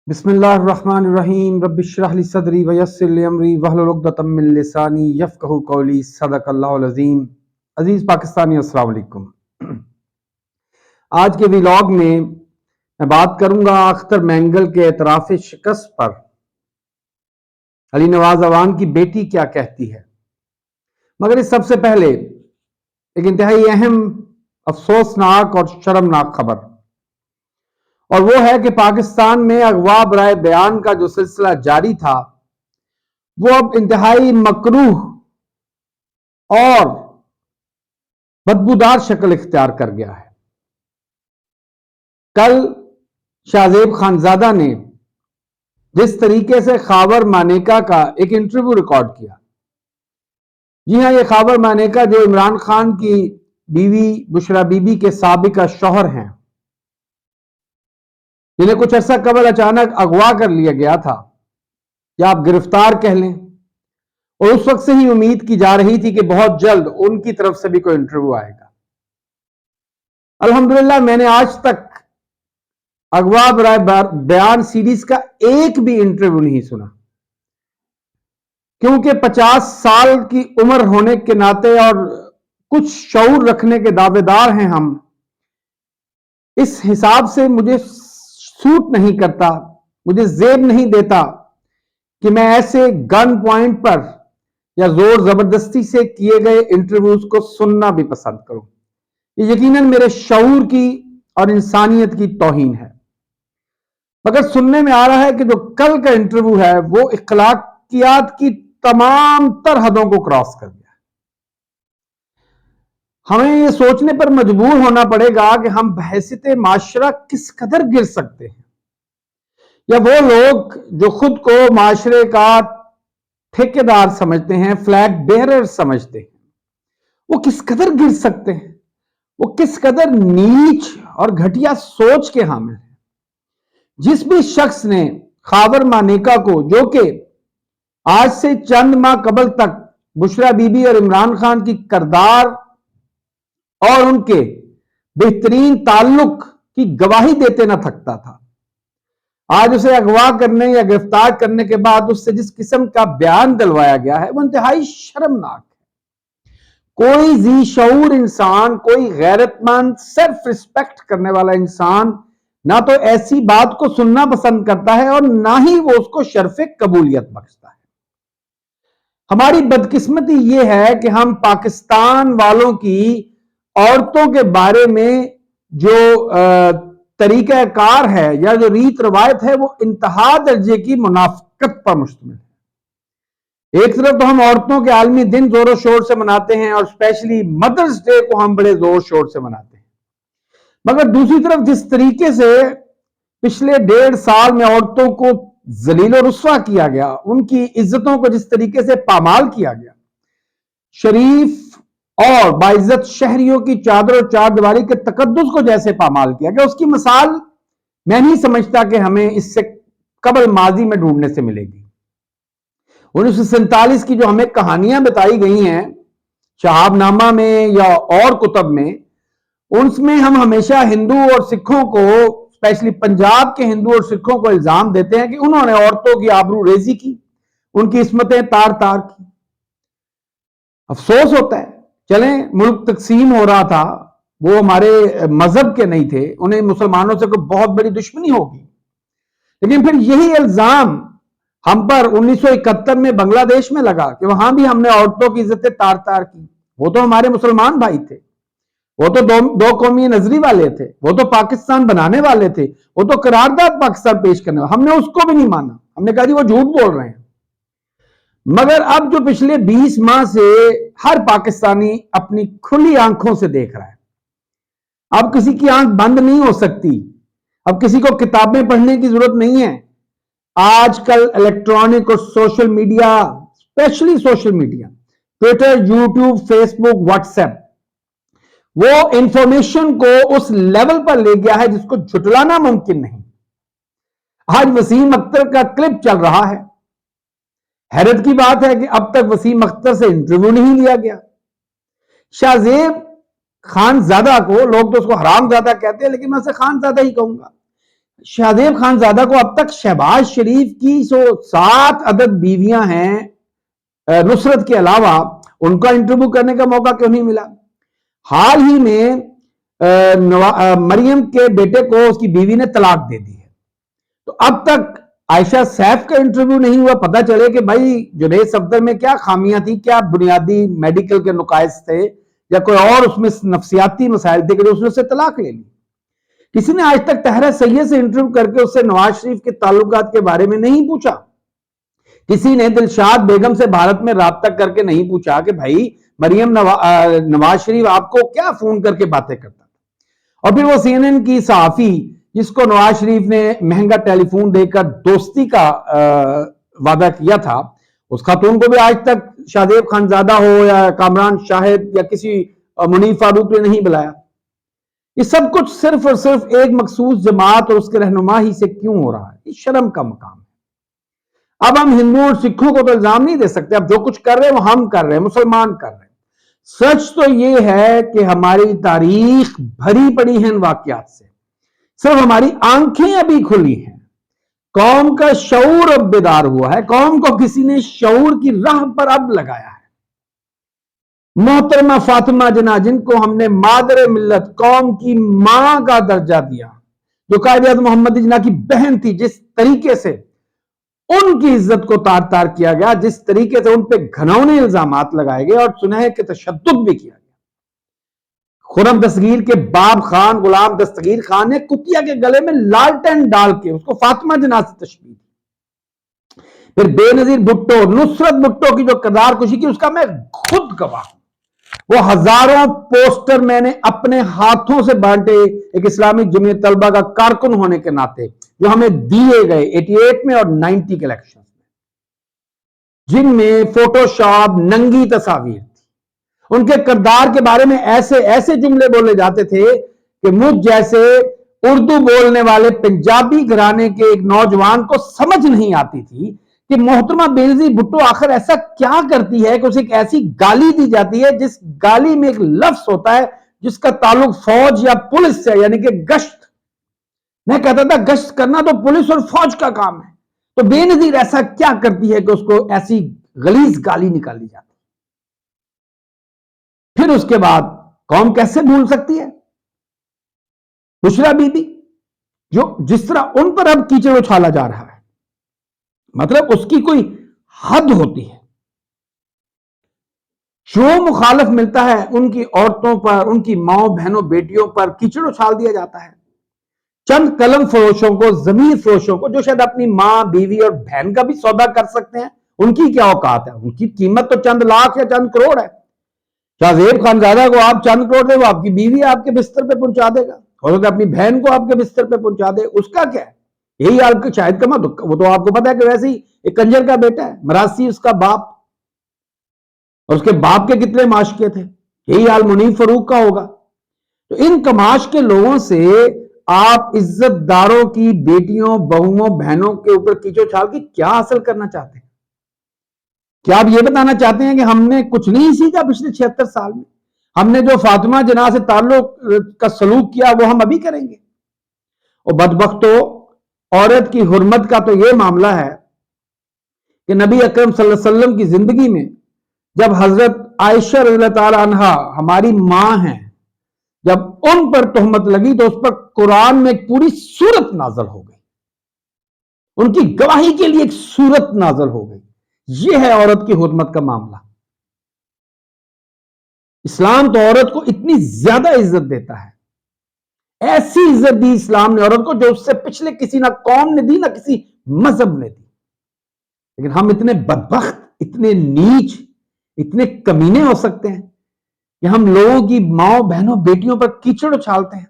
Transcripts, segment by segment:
بسم اللہ الرحمن الرحیم رب اشرح لی صدری ویسر لی امری واحلل عقدۃ من لسانی یفقہوا قولی صدق اللہ العظیم۔ عزیز پاکستانی السلام علیکم۔ آج کے ویلاگ میں بات کروں گا اختر مینگل کے اعتراف شکست پر علی نواز اعوان کی بیٹی کیا کہتی ہے۔ مگر اس سب سے پہلے ایک انتہائی اہم، افسوسناک اور شرمناک خبر، اور وہ ہے کہ پاکستان میں اغوا برائے بیان کا جو سلسلہ جاری تھا وہ اب انتہائی مکروہ اور بدبودار شکل اختیار کر گیا ہے۔ کل شاہ زیب خانزادہ نے جس طریقے سے خاور مانیکا کا ایک انٹرویو ریکارڈ کیا، جی ہاں، یہ خاور مانیکا جو عمران خان کی بیوی بشرا بی بی کے سابقہ شوہر ہیں، جنہیں کچھ عرصہ قبل اچانک اغوا کر لیا گیا تھا، یا آپ گرفتار کہہ لیں، اور اس وقت سے ہی امید کی جا رہی تھی کہ بہت جلد ان کی طرف سے بھی کوئی انٹرویو آئے گا۔ الحمدللہ میں نے آج تک اغوا برائے بیان سیریز کا ایک بھی انٹرویو نہیں سنا، کیونکہ 50 سال کی عمر ہونے کے ناطے اور کچھ شعور رکھنے کے دعوے دار ہیں ہم، اس حساب سے مجھے سوٹ نہیں کرتا، مجھے زیب نہیں دیتا کہ میں ایسے گن پوائنٹ پر یا زور زبردستی سے کیے گئے انٹرویوز کو سننا بھی پسند کروں۔ یہ یقیناً میرے شعور کی اور انسانیت کی توہین ہے۔ مگر سننے میں آ رہا ہے کہ جو کل کا انٹرویو ہے وہ اخلاقیات کی تمام تر حدوں کو کراس کر گیا۔ ہمیں یہ سوچنے پر مجبور ہونا پڑے گا کہ ہم بحیثیت معاشرہ کس قدر گر سکتے ہیں، یا وہ لوگ جو خود کو معاشرے کا ٹھیکیدار سمجھتے ہیں، فلیگ بیئرر سمجھتے ہیں، وہ کس قدر گر سکتے ہیں، وہ کس قدر نیچ اور گھٹیا سوچ کے حامل ہیں۔ جس بھی شخص نے خاور مانیکا کو، جو کہ آج سے چند ماہ قبل تک بشرا بی بی اور عمران خان کی کردار اور ان کے بہترین تعلق کی گواہی دیتے نہ تھکتا تھا، آج اسے اغوا کرنے یا گرفتار کرنے کے بعد اس سے جس قسم کا بیان دلوایا گیا ہے وہ انتہائی شرمناک ہے۔ کوئی ذی شعور انسان، کوئی غیرت مند، سیلف ریسپیکٹ کرنے والا انسان نہ تو ایسی بات کو سننا پسند کرتا ہے اور نہ ہی وہ اس کو شرف قبولیت بخشتا ہے۔ ہماری بدقسمتی یہ ہے کہ ہم پاکستان والوں کی عورتوں کے بارے میں جو طریقہ کار ہے یا جو ریت روایت ہے وہ انتہا درجے کی منافقت پر مشتمل ہے۔ ایک طرف تو ہم عورتوں کے عالمی دن زور و شور سے مناتے ہیں، اور اسپیشلی مدرز ڈے کو ہم بڑے زور شور سے مناتے ہیں، مگر دوسری طرف جس طریقے سے پچھلے 1.5 سال میں عورتوں کو ذلیل و رسوا کیا گیا، ان کی عزتوں کو جس طریقے سے پامال کیا گیا، شریف اور باعزت شہریوں کی چادر اور چار دیواری کے تقدس کو جیسے پامال کیا گیا، اس کی مثال میں نہیں سمجھتا کہ ہمیں اس سے قبل ماضی میں ڈھونڈنے سے ملے گی۔ 1947 کی جو ہمیں کہانیاں بتائی گئی ہیں شہاب نامہ میں یا اور کتب میں، اس میں ہم ہمیشہ ہندو اور سکھوں کو، اسپیشلی پنجاب کے ہندو اور سکھوں کو الزام دیتے ہیں کہ انہوں نے عورتوں کی آبرو ریزی کی، ان کی عصمتیں تار تار کی۔ افسوس ہوتا ہے، چلیں ملک تقسیم ہو رہا تھا، وہ ہمارے مذہب کے نہیں تھے، انہیں مسلمانوں سے کوئی بہت بڑی دشمنی ہوگی، لیکن پھر یہی الزام ہم پر 1971 میں بنگلہ دیش میں لگا کہ وہاں بھی ہم نے عورتوں کی عزتیں تار تار کی۔ وہ تو ہمارے مسلمان بھائی تھے، وہ تو دو قومی نظری والے تھے، وہ تو پاکستان بنانے والے تھے، وہ تو قرارداد پاکستان پیش کرنے والے، ہم نے اس کو بھی نہیں مانا، ہم نے کہا جی وہ جھوٹ بول رہے ہیں۔ مگر اب جو پچھلے 20 ماہ سے ہر پاکستانی اپنی کھلی آنکھوں سے دیکھ رہا ہے، اب کسی کی آنکھ بند نہیں ہو سکتی، اب کسی کو کتابیں پڑھنے کی ضرورت نہیں ہے۔ آج کل الیکٹرانک اور social media, specially social media, Twitter, YouTube, Facebook, WhatsApp, وہ انفارمیشن کو اس لیول پر لے گیا ہے جس کو جھٹلانا ممکن نہیں۔ آج وسیم اختر کا کلپ چل رہا ہے، حیرت کی بات ہے کہ اب تک وسیم اختر سے انٹرویو نہیں لیا گیا۔ شاہ زیب خان زادہ کو، لوگ تو اس کو حرام زادہ کہتے ہیں لیکن میں اسے خان زادہ ہی کہوں گا، شہزیب خان زادہ کو اب تک شہباز شریف کی 7 عدد بیویاں ہیں نصرت کے علاوہ، ان کا انٹرویو کرنے کا موقع کیوں نہیں ملا؟ حال ہی میں مریم کے بیٹے کو اس کی بیوی نے طلاق دے دی ہے، تو اب تک عائشہ سیف کا انٹرویو نہیں ہوا، پتہ چلے کہ بھائی جنید صفدر میں کیا خامیاں تھی، کیا بنیادی میڈیکل کے نقائص تھے یا کوئی اور اس میں نفسیاتی مسائل تھے کہ اس نے سے طلاق لے لی۔ کسی نے آج تک طاہرہ سید سے انٹرویو کر کے اس سے نواز شریف کے تعلقات کے بارے میں نہیں پوچھا۔ کسی نے دلشاد بیگم سے بھارت میں رابطہ کر کے نہیں پوچھا کہ بھائی مریم نواز شریف آپ کو کیا فون کر کے باتیں کرتا تھا۔ اور پھر وہ سی این این کی صحافی جس کو نواز شریف نے مہنگا ٹیلی فون دے کر دوستی کا وعدہ کیا تھا، اس خاتون کو بھی آج تک شہزیب خان زادہ ہو یا کامران شاہد یا کسی منیب فاروق نے نہیں بلایا۔ یہ سب کچھ صرف اور صرف ایک مخصوص جماعت اور اس کے رہنما ہی سے کیوں ہو رہا ہے؟ یہ شرم کا مقام ہے۔ اب ہم ہندو اور سکھوں کو تو الزام نہیں دے سکتے، اب جو کچھ کر رہے ہیں وہ ہم کر رہے ہیں، مسلمان کر رہے ہیں۔ سچ تو یہ ہے کہ ہماری تاریخ بھری پڑی ہے ان واقعات سے، صرف ہماری آنکھیں ابھی کھلی ہیں، قوم کا شعور اب بیدار ہوا ہے، قوم کو کسی نے شعور کی راہ پر اب لگایا ہے۔ محترمہ فاطمہ جناح، جن کو ہم نے مادر ملت، قوم کی ماں کا درجہ دیا، جو قائد اعظم محمد جناح کی بہن تھی، جس طریقے سے ان کی عزت کو تار تار کیا گیا، جس طریقے سے ان پہ گھناؤنے الزامات لگائے گئے اور سنہ کے تشدد بھی کیا گیا۔ خرم دستگیر کے باب خان غلام دستگیر خان نے کتیا کے گلے میں لالٹین ڈال کے اس کو فاطمہ جناح سے تشبیہ دی۔ پھر بے نظیر بھٹو، نصرت بھٹو کی جو کردار کشی کی، اس کا میں خود گواہ ہوں۔ وہ ہزاروں پوسٹر میں نے اپنے ہاتھوں سے بانٹے ایک اسلامی جمعیت طلبہ کا کارکن ہونے کے ناطے، جو ہمیں دیے گئے 88 میں اور 90 کے الیکشن میں، جن میں فوٹو شاپ ننگی تصاویر تھی۔ ان کے کردار کے بارے میں ایسے ایسے جملے بولے جاتے تھے کہ مجھ جیسے اردو بولنے والے پنجابی گھرانے کے ایک نوجوان کو سمجھ نہیں آتی تھی کہ محترمہ بینظیر بھٹو آخر ایسا کیا کرتی ہے کہ اسے ایک ایسی گالی دی جاتی ہے جس گالی میں ایک لفظ ہوتا ہے جس کا تعلق فوج یا پولیس سے، یعنی کہ گشت۔ میں کہتا تھا گشت کرنا تو پولیس اور فوج کا کام ہے، تو بے نظیر ایسا کیا کرتی ہے کہ اس کو ایسی غلیظ گالی نکالی جاتی؟ پھر اس کے بعد قوم کیسے بھول سکتی ہے بشرا بی بی، جو جس طرح ان پر اب کیچڑ اچھالا جا رہا ہے، مطلب اس کی کوئی حد ہوتی ہے۔ جو مخالف ملتا ہے ان کی عورتوں پر، ان کی ماؤں بہنوں بیٹیوں پر کیچڑ اچھال دیا جاتا ہے۔ چند قلم فروشوں کو، ضمیر فروشوں کو، جو شاید اپنی ماں بیوی اور بہن کا بھی سودا کر سکتے ہیں، ان کی کیا اوقات ہے؟ ان کی قیمت تو چند لاکھ یا چند کروڑ ہے۔ شہزیب خان زادہ کو آپ چند کروڑ دے، وہ آپ کی بیوی آپ کے بستر پہ پہنچا دے گا، ہو سکتا ہے اپنی بہن کو آپ کے بستر پہ پہنچا دے، اس کا کیا ہے؟ یہی حال کا شاہد کما، وہ تو آپ کو پتا ہے کہ ویسے ہی ایک کنجر کا بیٹا ہے، مراسی اس کا باپ، اور اس کے باپ کے کتنے معاشقے تھے۔ یہی حال منیب فاروق کا ہوگا۔ تو ان کماش کے لوگوں سے آپ عزت داروں کی بیٹیوں، بہوؤں، بہنوں کے اوپر کیچڑ چھال کے کیا حاصل کرنا چاہتے ہیں؟ کیا آپ یہ بتانا چاہتے ہیں کہ ہم نے کچھ نہیں سیکھا پچھلے 76 سال میں؟ ہم نے جو فاطمہ جناح سے تعلق کا سلوک کیا وہ ہم ابھی کریں گے؟ اور بدبختو، عورت کی حرمت کا تو یہ معاملہ ہے کہ نبی اکرم صلی اللہ علیہ وسلم کی زندگی میں جب حضرت عائشہ رضی اللہ تعالی عنہا ہماری ماں ہیں، جب ان پر تہمت لگی تو اس پر قرآن میں ایک پوری سورت نازل ہو گئی، ان کی گواہی کے لیے ایک سورت نازل ہو گئی۔ یہ ہے عورت کی حرمت کا معاملہ۔ اسلام تو عورت کو اتنی زیادہ عزت دیتا ہے، ایسی عزت دی اسلام نے عورت کو جو اس سے پچھلے کسی نہ قوم نے دی نہ کسی مذہب نے دی۔ لیکن ہم اتنے بدبخت، اتنے نیچ، اتنے کمینے ہو سکتے ہیں کہ ہم لوگوں کی ماؤں، بہنوں، بیٹیوں پر کیچڑ اچھالتے ہیں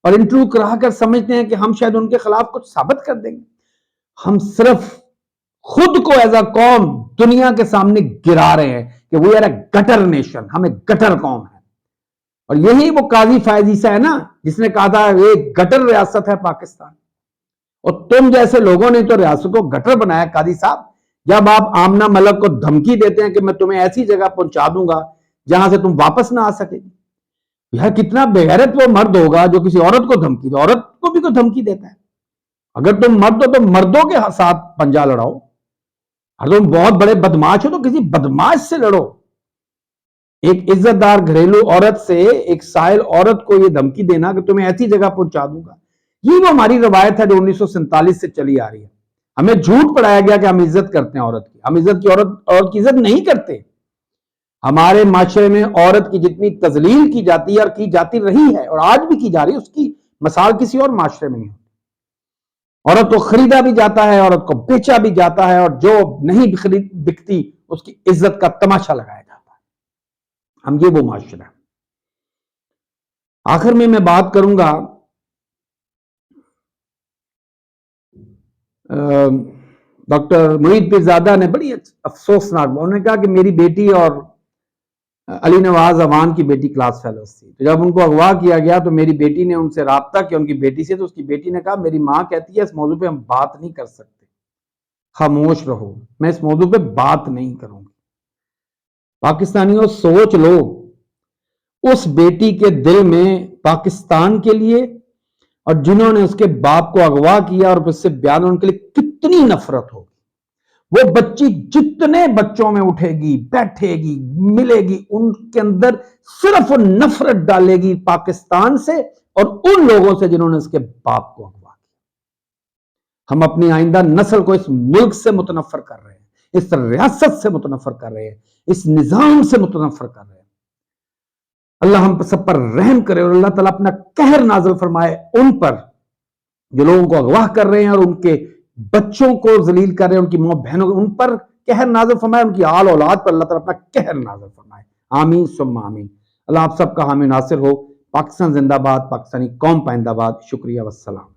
اور انٹرویو کرا کر سمجھتے ہیں کہ ہم شاید ان کے خلاف کچھ ثابت کر دیں گے۔ ہم صرف خود کو ایز اے قوم دنیا کے سامنے گرا رہے ہیں کہ we are a gutter nation, ہم ایک گٹر قوم ہے۔ اور یہی وہ قاضی فائز عیسیٰ ہے نا جس نے کہا تھا یہ گٹر ریاست ہے پاکستان، اور تم جیسے لوگوں نے تو ریاست کو گٹر بنایا۔ قاضی صاحب، جب آپ آمنہ ملک کو دھمکی دیتے ہیں کہ میں تمہیں ایسی جگہ پہنچا دوں گا جہاں سے تم واپس نہ آ سکے گی، یہ کتنا بے غیرت وہ مرد ہوگا جو کسی عورت کو دھمکی دے، عورت کو بھی کوئی دھمکی دیتا ہے۔ اگر تم مرد ہو تو مردوں کے ساتھ پنجا لڑاؤ، اگر تم بہت بڑے بدماش ہو تو کسی بدماش سے لڑو۔ ایک عزت دار گھریلو عورت سے ایک سائل عورت کو یہ دھمکی دینا کہ تمہیں ایسی جگہ پہنچا دوں گا، یہ وہ ہماری روایت ہے جو 1947 سے چلی آ رہی ہے۔ ہمیں جھوٹ پڑھایا گیا کہ ہم عزت کرتے ہیں عورت کی، ہم عورت کی عزت نہیں کرتے۔ ہمارے معاشرے میں عورت کی جتنی تذلیل کی جاتی ہے اور کی جاتی رہی ہے اور آج بھی کی جا رہی ہے، اس کی مثال کسی اور معاشرے میں نہیں ہوتی۔ عورت کو خریدا بھی جاتا ہے، عورت کو بیچا بھی جاتا ہے، اور جو نہیں بکتی اس کی عزت کا تماشا لگایا جاتا ہے۔ ہم یہ وہ معاشرہ ہے۔ آخر میں بات کروں گا ڈاکٹر معید پیرزادہ نے بڑی افسوسناک، انہوں نے کہا کہ میری بیٹی اور علی نواز اوان کی بیٹی کلاس فیلوز تھی، تو جب ان کو اغوا کیا گیا تو میری بیٹی نے ان سے رابطہ کیا ان کی بیٹی سے، تو اس کی بیٹی نے کہا میری ماں کہتی ہے اس موضوع پہ ہم بات نہیں کر سکتے، خاموش رہو، میں اس موضوع پہ بات نہیں کروں گی۔ پاکستانیوں سوچ لو اس بیٹی کے دل میں پاکستان کے لیے اور جنہوں نے اس کے باپ کو اغوا کیا اور اس سے بیان ان کے لیے کتنی نفرت ہوگی۔ وہ بچی جتنے بچوں میں اٹھے گی، بیٹھے گی، ملے گی، ان کے اندر صرف نفرت ڈالے گی پاکستان سے اور ان لوگوں سے جنہوں نے اس کے باپ کو اغوا کیا۔ ہم اپنی آئندہ نسل کو اس ملک سے متنفر کر رہے ہیں، اس ریاست سے متنفر کر رہے ہیں، اس نظام سے متنفر کر رہے ہیں۔ اللہ ہم سب پر رحم کرے اور اللہ تعالیٰ اپنا قہر نازل فرمائے ان پر جو لوگوں کو اغوا کر رہے ہیں اور ان کے بچوں کو ذلیل کر رہے ہیں، ان کی ماں بہنوں ان پر قہر نازل فرمائے، ان کی آل اولاد پر اللہ تعالیٰ اپنا قہر نازل فرمائے۔ آمین ثم آمین۔ اللہ آپ سب کا حامی ناصر ہو۔ پاکستان زندہ باد، پاکستانی قوم پائندہ باد۔ شکریہ والسلام۔